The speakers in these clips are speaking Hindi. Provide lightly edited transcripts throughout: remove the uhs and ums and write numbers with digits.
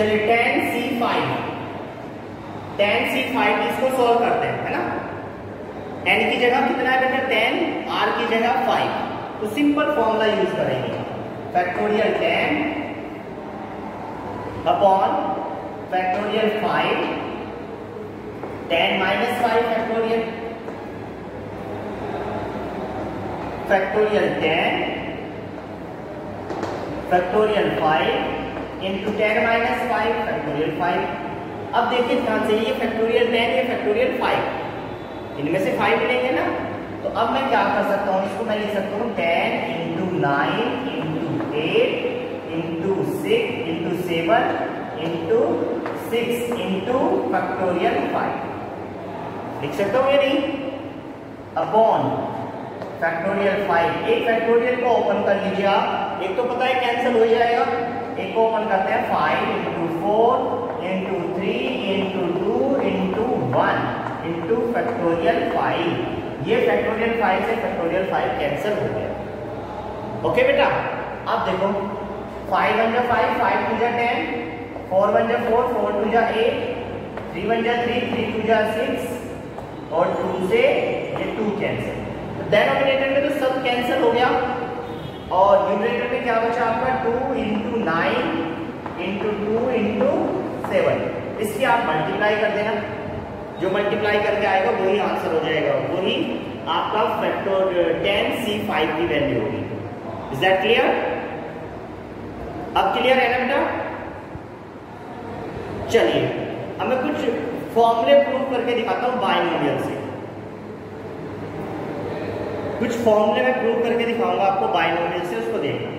चलिए tan C5 इसको सॉल्व करते हैं, है ना। n की जगह कितना है बेटा 10, r की जगह 5, तो सिंपल फॉर्मूला यूज करेंगे, factorial 10 upon factorial 5, 10 minus 5 factorial 10 factorial 5 into 10 minus 5 factorial 5। अब देखिए ध्यान से, ये फैक्टोरियल 10 ये फैक्टोरियल 5, इनमें से 5 लेंगे ना, तो अब मैं क्या कर सकता हूँ, इसको मैं लिख सकता हूँ 10 into 9 into 8 into 6 into 7 into 6 into factorial 5, लिख सकता हूँ या नहीं, अपॉन फैक्टोरियल 5। एक फैक्टोरियल को ओपन कर लीजिए आप, एक तो पता है कैंसिल हो जाएगा, एक को ओपन करते हैं 5 into 4 into 3 into 2 into 1 into factorial 5। ये फैक्टोरियल 5 से फैक्टोरियल 5 कैंसिल हो गया। ओके बेटा, अब देखो 5 1 जा 5, 5 2 जा 10, 4 1 जा 4, 4 2 जा 8, 3 1 जा 3, 3 2 जा 6 और 2 से ये 2 कैंसिल। डिनोमिनेटर में तो सब कैंसिल हो गया और न्यूमरेटर में क्या बचा आपका 2 इंटू 9 इंटू 2 इंटू 7। इसकी आप मल्टीप्लाई कर देना, जो मल्टीप्लाई करके आएगा वही आंसर हो जाएगा, वही आपका फैक्टोरियल 10 C5 की वैल्यू होगी। Is that clear? अब क्लियर है ना बेटा? चलिए अब मैं कुछ फॉर्मूले प्रूव करके दिखाता हूं बाइनोमियल से, कुछ फॉर्मूले में प्रूव करके दिखाऊंगा आपको बाइनोमियल से, उसको देखना।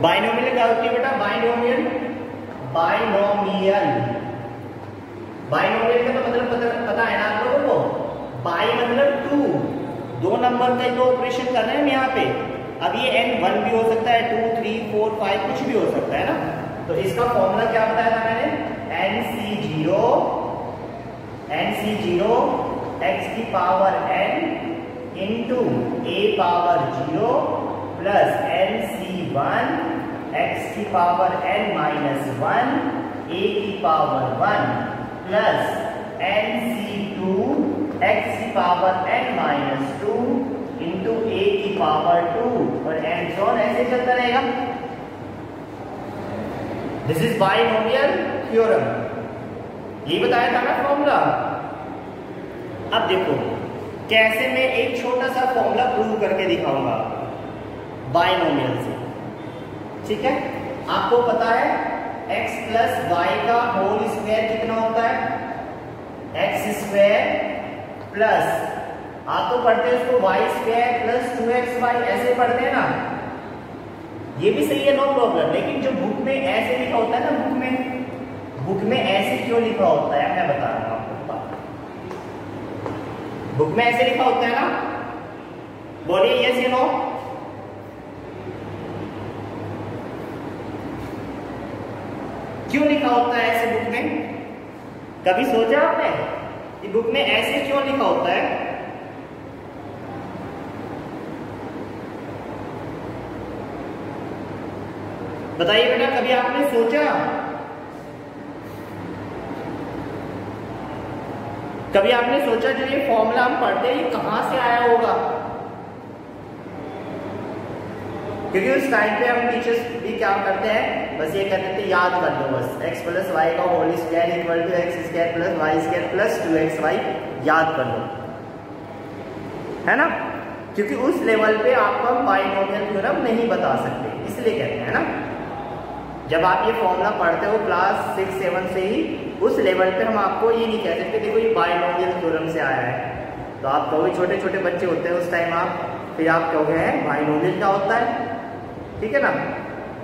बाइनोमियल क्या होती है बेटा? बाइनोमियल का तो मतलब पता है ना आप लोगों को, बाई मतलब 2, 2 नंबर का तो ऑपरेशन कर रहे हैं हम यहाँ पे। अब ये n 1 भी हो सकता है, 2 3 4 5 कुछ भी हो सकता है ना। तो इसका फॉर्मूला क्या बताया था मैंने, nc0 x की power n into a power 0 plus nc1 x की पावर n माइनस 1 a की पावर 1 प्लस nc2 x की power n minus 2 into a की पावर 2 और एंड सो ऑन, ऐसे चलता रहेगा। दिस इज बाइनोमियल थ्योरम, ये बताया था ना फॉर्मूला। अब देखो कैसे मैं एक छोटा सा फॉर्मूला प्रूव करके दिखाऊंगा बाइनोमियल से, ठीक है। आपको पता है x प्लस वाई का होल स्क्वायर कितना होता है, एक्स स्क्वायर प्लस, आप तो पढ़ते हैं उसको वाई स्क्वायर प्लस 2xy, ऐसे पढ़ते हैं ना, ये भी सही है, नो प्रॉब्लम। लेकिन जो बुक में ऐसे लिखा होता है ना, बुक में ऐसे क्यों लिखा होता है मैं बता रहा हूं आपको। बुक में ऐसे लिखा होता है ना, बोलिए यस या नो। क्यों लिखा होता है ऐसे बुक में? कभी सोचा आपने कि बुक में ऐसे क्यों लिखा होता है? बताइए बेटा, कभी आपने सोचा? कभी आपने सोचा जो ये फॉर्मूला हम पढ़ते हैं ये कहां से आया होगा? क्योंकि उस टाइम पे हम टीचर्स भी क्या करते हैं, बस ये कहते थे याद कर लो, बस x प्लस वाई का whole square equal to x square plus y square plus 2xy याद कर लो, है ना। क्योंकि उस लेवल पे आपको हम बाइनोमियल थ्योरम नहीं बता सकते, इसलिए कहते हैं ना। जब आप ये फॉर्मूला पढ़ते हो क्लास 6-7 से ही, उस लेवल पे हम आपको ये नहीं कह सकते देखो ये बाइनोमियल थ्योरम से आया है। तो आप कहोगे, छोटे छोटे बच्चे होते हैं उस टाइम आप, फिर आप कहोगे हैं बाइनोमियल क्या होता है, ठीक है ना।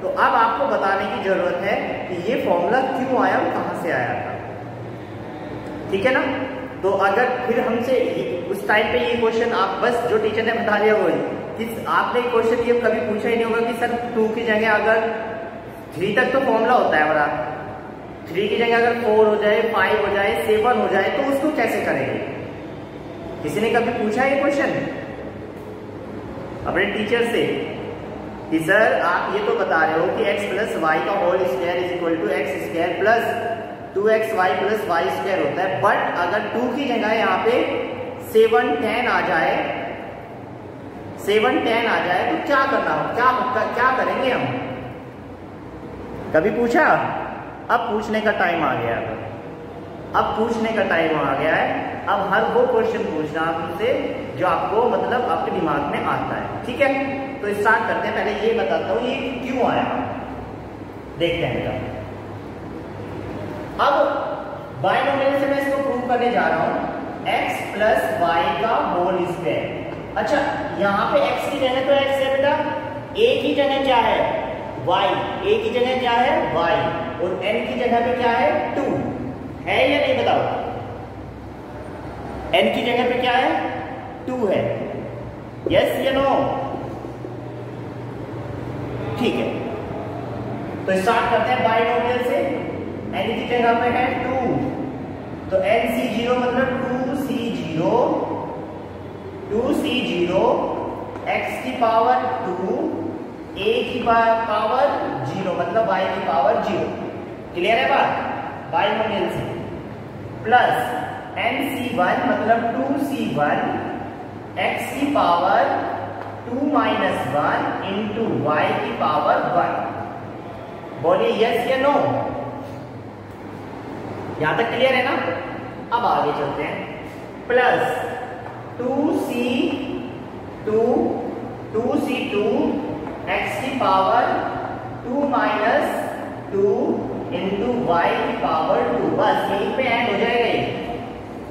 तो अब आपको बताने की जरूरत है कि ये फॉर्मूला क्यों आया और कहां से आया था, ठीक है ना। तो अगर फिर हमसे उस टाइम पे ये क्वेश्चन आप बस जो टीचर ने बता दिया वही, कि आपने क्वेश्चन ये कभी पूछा ही नहीं होगा कि सर 2 की जगह अगर 3 तक तो फॉर्मूला होता है हमारा, 3 की जगह अगर 4 हो जाए, 5 हो जाए, 7 हो जाए तो उसको कैसे करेंगे, किसी ने कभी पूछा ये क्वेश्चन अपने टीचर से कि सर आप ये तो बता रहे हो कि x प्लस वाई का whole square is equal to x square plus 2xy plus y square होता है, बट अगर 2 की जगह यहाँ पे 7 10 आ जाए, 7 10 आ जाए तो क्या करना हो, क्या करेंगे हम? कभी पूछा? अब पूछने का टाइम आ गया है, अब पूछने का टाइम आ गया है। अब हर वो क्वेश्चन पूछना आपसे जो आपको मतलब आपके दिमाग में आता है, ठीक है? तो स्टार्ट करते हैं। पहले ये बताता हूँ ये क्यों आया, देखते हैं। अब बायनोमियल से मैं इसको प्रूव करने जा रहा हूँ x प्लस वाई का होल स्क्वायर। अच्छा, यहाँ पे x की जगह तो x है बेटा, a की जगह क्या है y, a की जगह क्या है y, और n की जगह पे क्या है 2 है या नहीं बताओ? n की जगह पे क्या है 2 है, यस या नो? ठीक है, तो स्टार्ट करते हैं बायनोमियल से। n की जगह पे है 2, तो nc0 मतलब 2c0 x की पावर 2 a की पावर 0 मतलब y की पावर 0। क्लियर है बात? बायनोमियल से प्लस nc1 मतलब 2c1 x की पावर 2 माइनस 1 इंटू y की पावर 1। बोलिए यस या नो? यहां तक क्लियर है ना? अब आगे चलते हैं। प्लस 2c2 x की पावर 2 माइनस 2 इंटू y की पावर 2। बस यहीं पे ऐड हो जाएगा,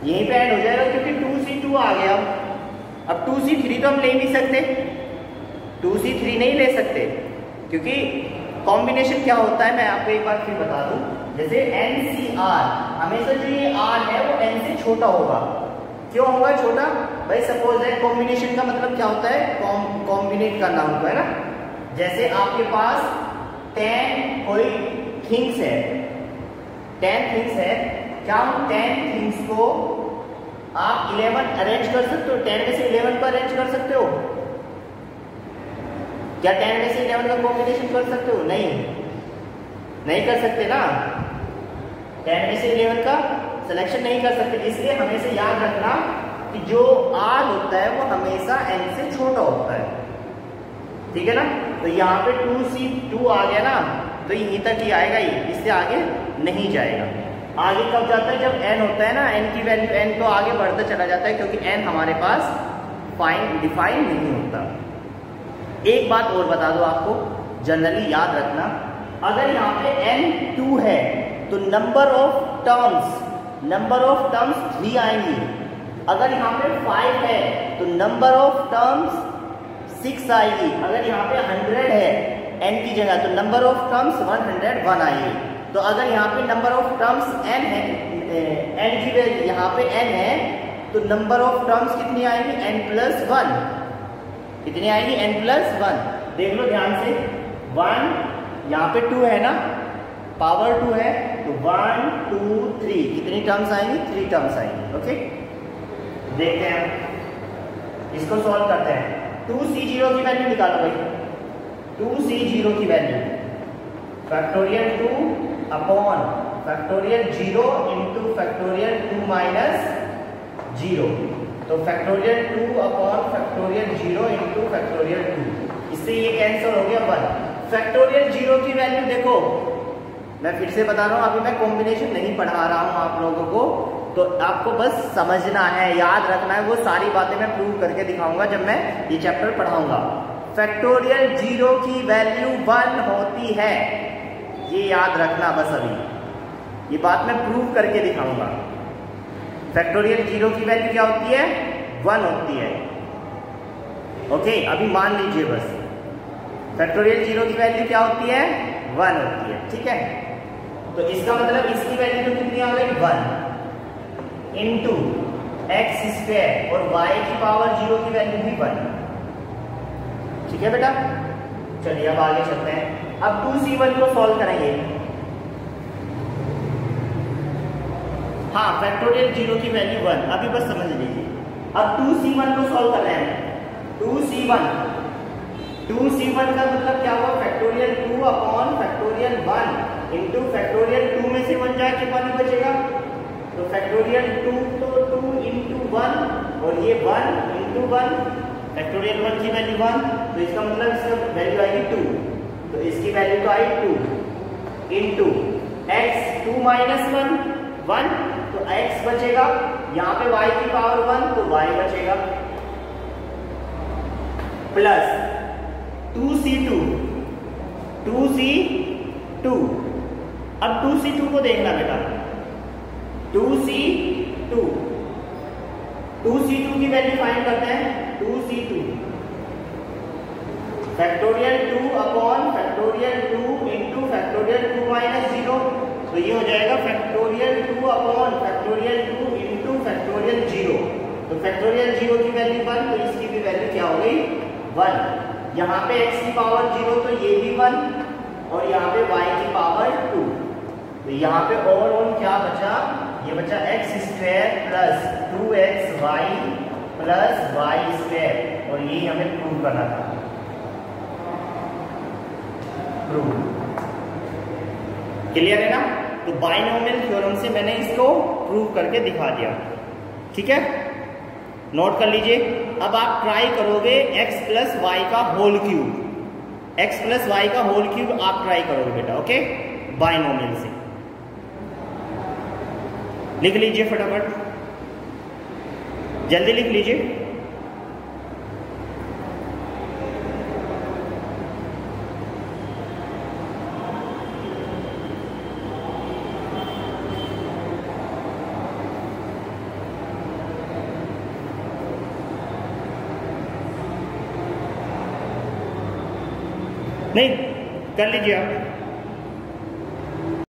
यहीं पे ऐड हो जाएगा क्योंकि 2c2 आ गया। अब 2c3 तो हम ले नहीं सकते, 2c3 नहीं ले सकते क्योंकि कॉम्बिनेशन क्या होता है मैं आपको एक बार फिर बता दूं। जैसे NCR, हमेशा जो ये R है वो N से छोटा होगा। क्यों होगा छोटा? भाई सपोज है कॉम्बिनेशन का मतलब क्या होता है, कॉम्बिनेट करना होता है ना। जैसे आपके पास 10 कोई थिंग्स है, 10 थिंग्स है, क्या हम 10 थिंग्स को आप 11 अरेंज कर सकते हो? 10 में से 11 को अरेंज कर सकते हो क्या? 10 में से 11 का कॉम्बिनेशन कर सकते हो? नहीं कर सकते ना। 10 में से 11 का सिलेक्शन नहीं कर सकते। इसलिए हमेशा याद रखना कि जो R होता है वो हमेशा N से छोटा होता है, ठीक है ना। तो यहाँ पे 2c2 आ गया ना, तो यहीं तक ही आएगा, इससे आगे नहीं जाएगा। आगे कब जाता है? जब n होता है ना, n की वैल्यू n तो आगे बढ़ता चला जाता है क्योंकि n हमारे पास डिफाइन नहीं होता। एक बात और बता दो आपको, जनरली याद रखना, अगर यहाँ पे n 2 है तो नंबर ऑफ टर्म्स 3 आएंगी। अगर यहाँ पे 5 है तो नंबर ऑफ टर्म्स 6 आएगी। अगर यहाँ पे 100 है n की जगह तो नंबर ऑफ टर्म्स 101 आएगी। तो अगर यहाँ पे नंबर ऑफ टर्म्स n है, n की वैल्यू यहाँ पे n है तो नंबर ऑफ टर्म्स कितनी आएगी? n+1। कितनी आएगी? n+1। देख लो ध्यान से, 1 यहाँ पे 2 है ना, पावर 2 है तो 1 2 3 कितनी टर्म्स आएंगी? 3 टर्म्स आएंगी। ओके, देखते हैं, इसको सॉल्व करते हैं। 2c0 की वैल्यू निकालो भाई, 2c0 की value factorial 2 upon factorial 0 into factorial 2 minus 0। तो factorial 2 upon factorial 0 into factorial 2, इससे ये कैंसिल हो गया 1। फैक्टोरियल 0 की वैल्यू देखो, मैं फिर से बता रहा हूँ, अभी मैं कॉम्बिनेशन नहीं पढ़ा रहा हूँ आप लोगों को, तो आपको बस समझना है, याद रखना है। वो सारी बातें मैं प्रूव करके दिखाऊंगा जब मैं ये चैप्टर पढ़ाऊंगा। फैक्टोरियल 0 की वैल्यू 1 होती है, ये याद रखना बस। अभी ये बात मैं प्रूव करके दिखाऊंगा। फैक्टोरियल 0 की वैल्यू क्या होती है? 1 होती है। ओके, अभी मान लीजिए बस, फैक्टोरियल 0 की वैल्यू क्या होती है? 1 होती है, ठीक है। तो इसका मतलब इसकी वैल्यू तो कितनी आ गई? 1 इंटू एक्स स्क्वायर, और y की पावर 0 की वैल्यू भी 1, ठीक है बेटा। चलिए अब आगे चलते हैं। अब 2c1 को सॉल्व करेंगे। हाँ, फैक्टोरियल 0 की वैल्यू 1, अभी बस समझ लीजिए। अब 2c1 को सॉल्व कर रहे हैं। 2c1 का मतलब क्या हुआ, factorial 2 upon factorial 1 into factorial 2 में से 1 जाके 1 बचेगा, तो फैक्टोरियल 2 तो 2 इंटू 1 और ये 1 इंटू 1, फैक्टोरियल 1 की वैल्यू 1, तो इसका मतलब इसका वैल्यू आएगी 2, तो इसकी वैल्यू तो आई 2 इंटू x 2 माइनस 1 तो x बचेगा, यहाँ पे y की पावर 1 तो y बचेगा, प्लस 2c2 अब 2c2 को देखना बेटा, 2c2 की वैल्यू फाइंड करते हैं। 2c2 factorial 2 upon factorial 2 into factorial 2 minus 0, तो ये हो जाएगा factorial 2 upon factorial 2 into factorial 0, तो फैक्टोरियल 0 की वैल्यू 1, तो इसकी भी वैल्यू क्या हो गई 1। यहाँ पे x की पावर 0 तो ये भी 1 और यहाँ पे y की पावर 2, तो यहाँ पे ओवरऑल क्या बचा, ये बचा x square plus 2xy plus y square, और यही हमें प्रूव करना था। क्लियर है ना? तो बाइनोमियल थ्योरम से मैंने इसको प्रूव करके दिखा दिया, ठीक है, नोट कर लीजिए। अब आप ट्राई करोगे x प्लस वाई का whole cube, x plus y का होल क्यूब आप ट्राई करोगे बेटा, ओके, बाइनोमियल से। लिख लीजिए फटाफट, जल्दी लिख लीजिए। नहीं कर लीजिए आप।